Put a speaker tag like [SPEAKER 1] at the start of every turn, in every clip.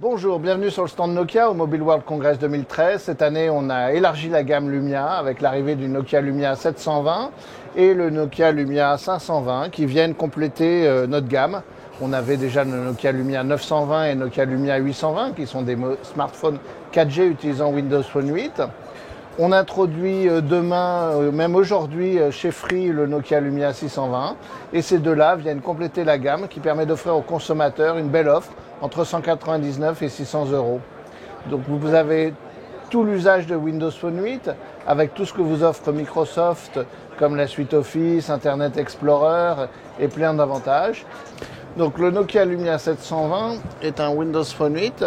[SPEAKER 1] Bonjour, bienvenue sur le stand Nokia au Mobile World Congress 2013. Cette année, on a élargi la gamme Lumia avec l'arrivée du Nokia Lumia 720 et le Nokia Lumia 520 qui viennent compléter notre gamme. On avait déjà le Nokia Lumia 920 et Nokia Lumia 820 qui sont des smartphones 4G utilisant Windows Phone 8. On introduit demain, même aujourd'hui, chez Free, le Nokia Lumia 620. Et ces deux-là viennent compléter la gamme qui permet d'offrir aux consommateurs une belle offre entre 199 et 600 euros. Donc vous avez tout l'usage de Windows Phone 8 avec tout ce que vous offre Microsoft comme la suite Office, Internet Explorer et plein d'avantages. Donc le Nokia Lumia 720 est un Windows Phone 8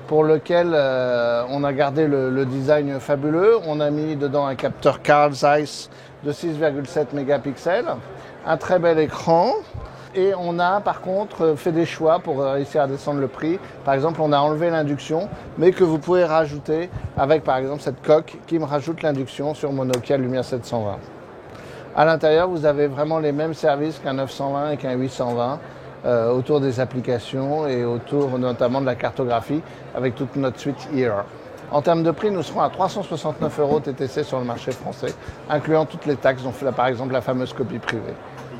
[SPEAKER 1] pour lequel on a gardé le design fabuleux. On a mis dedans un capteur Carl Zeiss de 6,7 mégapixels, un très bel écran. Et on a par contre fait des choix pour réussir à descendre le prix. Par exemple, on a enlevé l'induction, mais que vous pouvez rajouter avec par exemple cette coque qui me rajoute l'induction sur mon Nokia Lumia 720. À l'intérieur, vous avez vraiment les mêmes services qu'un 920 et qu'un 820 autour des applications et autour notamment de la cartographie avec toute notre suite Ear. En termes de prix, nous serons à 369 euros TTC sur le marché français, incluant toutes les taxes, dont par exemple la fameuse copie privée.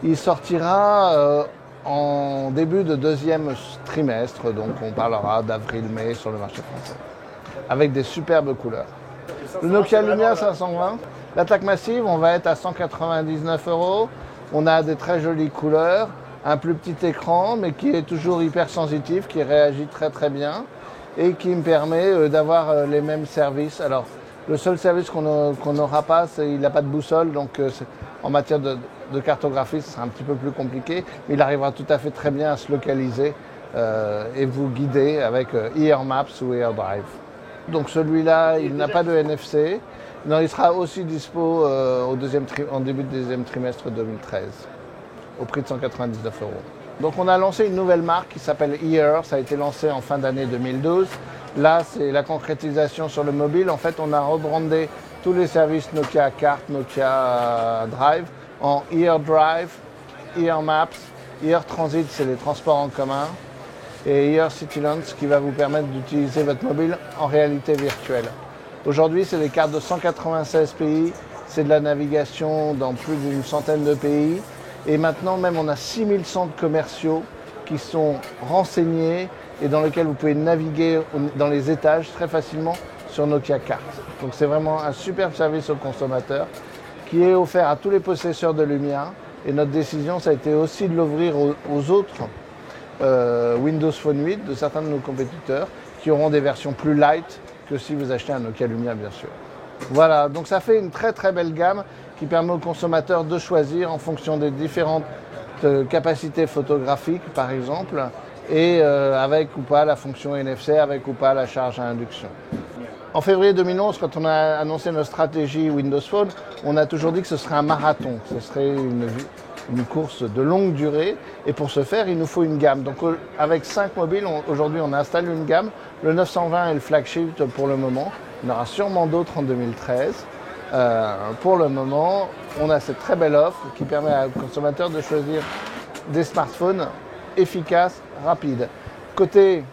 [SPEAKER 1] Il sortira en début de deuxième trimestre, donc on parlera d'avril-mai sur le marché français, avec des superbes couleurs. Le Nokia Lumia 520, l'attaque massive, on va être à 199 euros. On a des très jolies couleurs, un plus petit écran, mais qui est toujours hyper sensitif, qui réagit très très bien et qui me permet d'avoir les mêmes services. Alors, le seul service qu'on n'aura pas, c'est qu'il n'a pas de boussole, donc en matière de cartographie, ce sera un petit peu plus compliqué, mais il arrivera tout à fait très bien à se localiser et vous guider avec Ear Maps ou Ear Drive. Donc celui-là, il n'a pas de NFC. Non, il sera aussi dispo en début de deuxième trimestre 2013, au prix de 199 euros. Donc on a lancé une nouvelle marque qui s'appelle Ear, ça a été lancé en fin d'année 2012. Là, c'est la concrétisation sur le mobile. En fait, on a rebrandé tous les services Nokia Carte, Nokia Drive en Ear Drive, Ear Maps, Ear Transit, c'est les transports en commun, et Ear City Lens qui va vous permettre d'utiliser votre mobile en réalité virtuelle. Aujourd'hui, c'est des cartes de 196 pays, c'est de la navigation dans plus d'une centaine de pays. Et maintenant, même, on a 6000 centres commerciaux qui sont renseignés et dans lesquels vous pouvez naviguer dans les étages très facilement sur Nokia Carte. Donc c'est vraiment un superbe service aux consommateurs qui est offert à tous les possesseurs de Lumia. Et notre décision, ça a été aussi de l'ouvrir aux autres Windows Phone 8 de certains de nos compétiteurs qui auront des versions plus light que si vous achetez un Nokia Lumia, bien sûr. Voilà, donc ça fait une très très belle gamme qui permet aux consommateurs de choisir en fonction des différentes capacités photographiques, par exemple, et avec ou pas la fonction NFC, avec ou pas la charge à induction. En février 2011, quand on a annoncé notre stratégie Windows Phone, on a toujours dit que ce serait un marathon, ce serait une course de longue durée. Et pour ce faire, il nous faut une gamme. Donc avec 5 mobiles, aujourd'hui on installe une gamme. Le 920 est le flagship pour le moment. Il y en aura sûrement d'autres en 2013. Pour le moment, on a cette très belle offre qui permet aux consommateurs de choisir des smartphones efficaces, rapides. Côté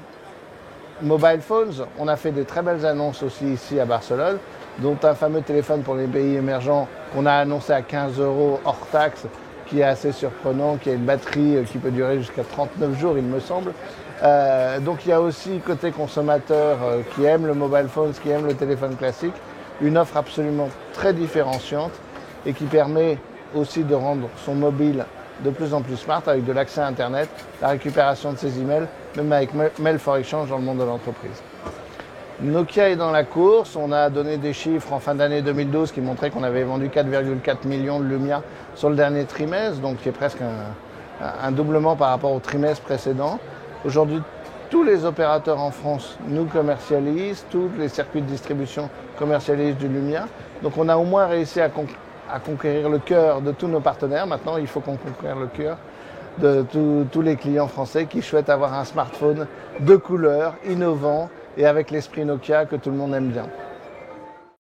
[SPEAKER 1] mobile phones, on a fait des très belles annonces aussi ici à Barcelone, dont un fameux téléphone pour les pays émergents qu'on a annoncé à 15 euros hors taxe, qui est assez surprenant, qui a une batterie qui peut durer jusqu'à 39 jours, il me semble. Donc il y a aussi côté consommateur qui aime le mobile phones, qui aime le téléphone classique, une offre absolument très différenciante et qui permet aussi de rendre son mobile de plus en plus smart avec de l'accès à Internet, la récupération de ses emails, même avec Mail for Exchange dans le monde de l'entreprise. Nokia est dans la course, on a donné des chiffres en fin d'année 2012 qui montraient qu'on avait vendu 4,4 millions de Lumia sur le dernier trimestre, donc qui est presque un doublement par rapport au trimestre précédent. Aujourd'hui, tous les opérateurs en France nous commercialisent, tous les circuits de distribution commercialisent du Lumia. Donc on a au moins réussi à conquérir le cœur de tous nos partenaires. Maintenant, il faut qu'on conquiert le cœur de tous les clients français qui souhaitent avoir un smartphone de couleur, innovant et avec l'esprit Nokia que tout le monde aime bien.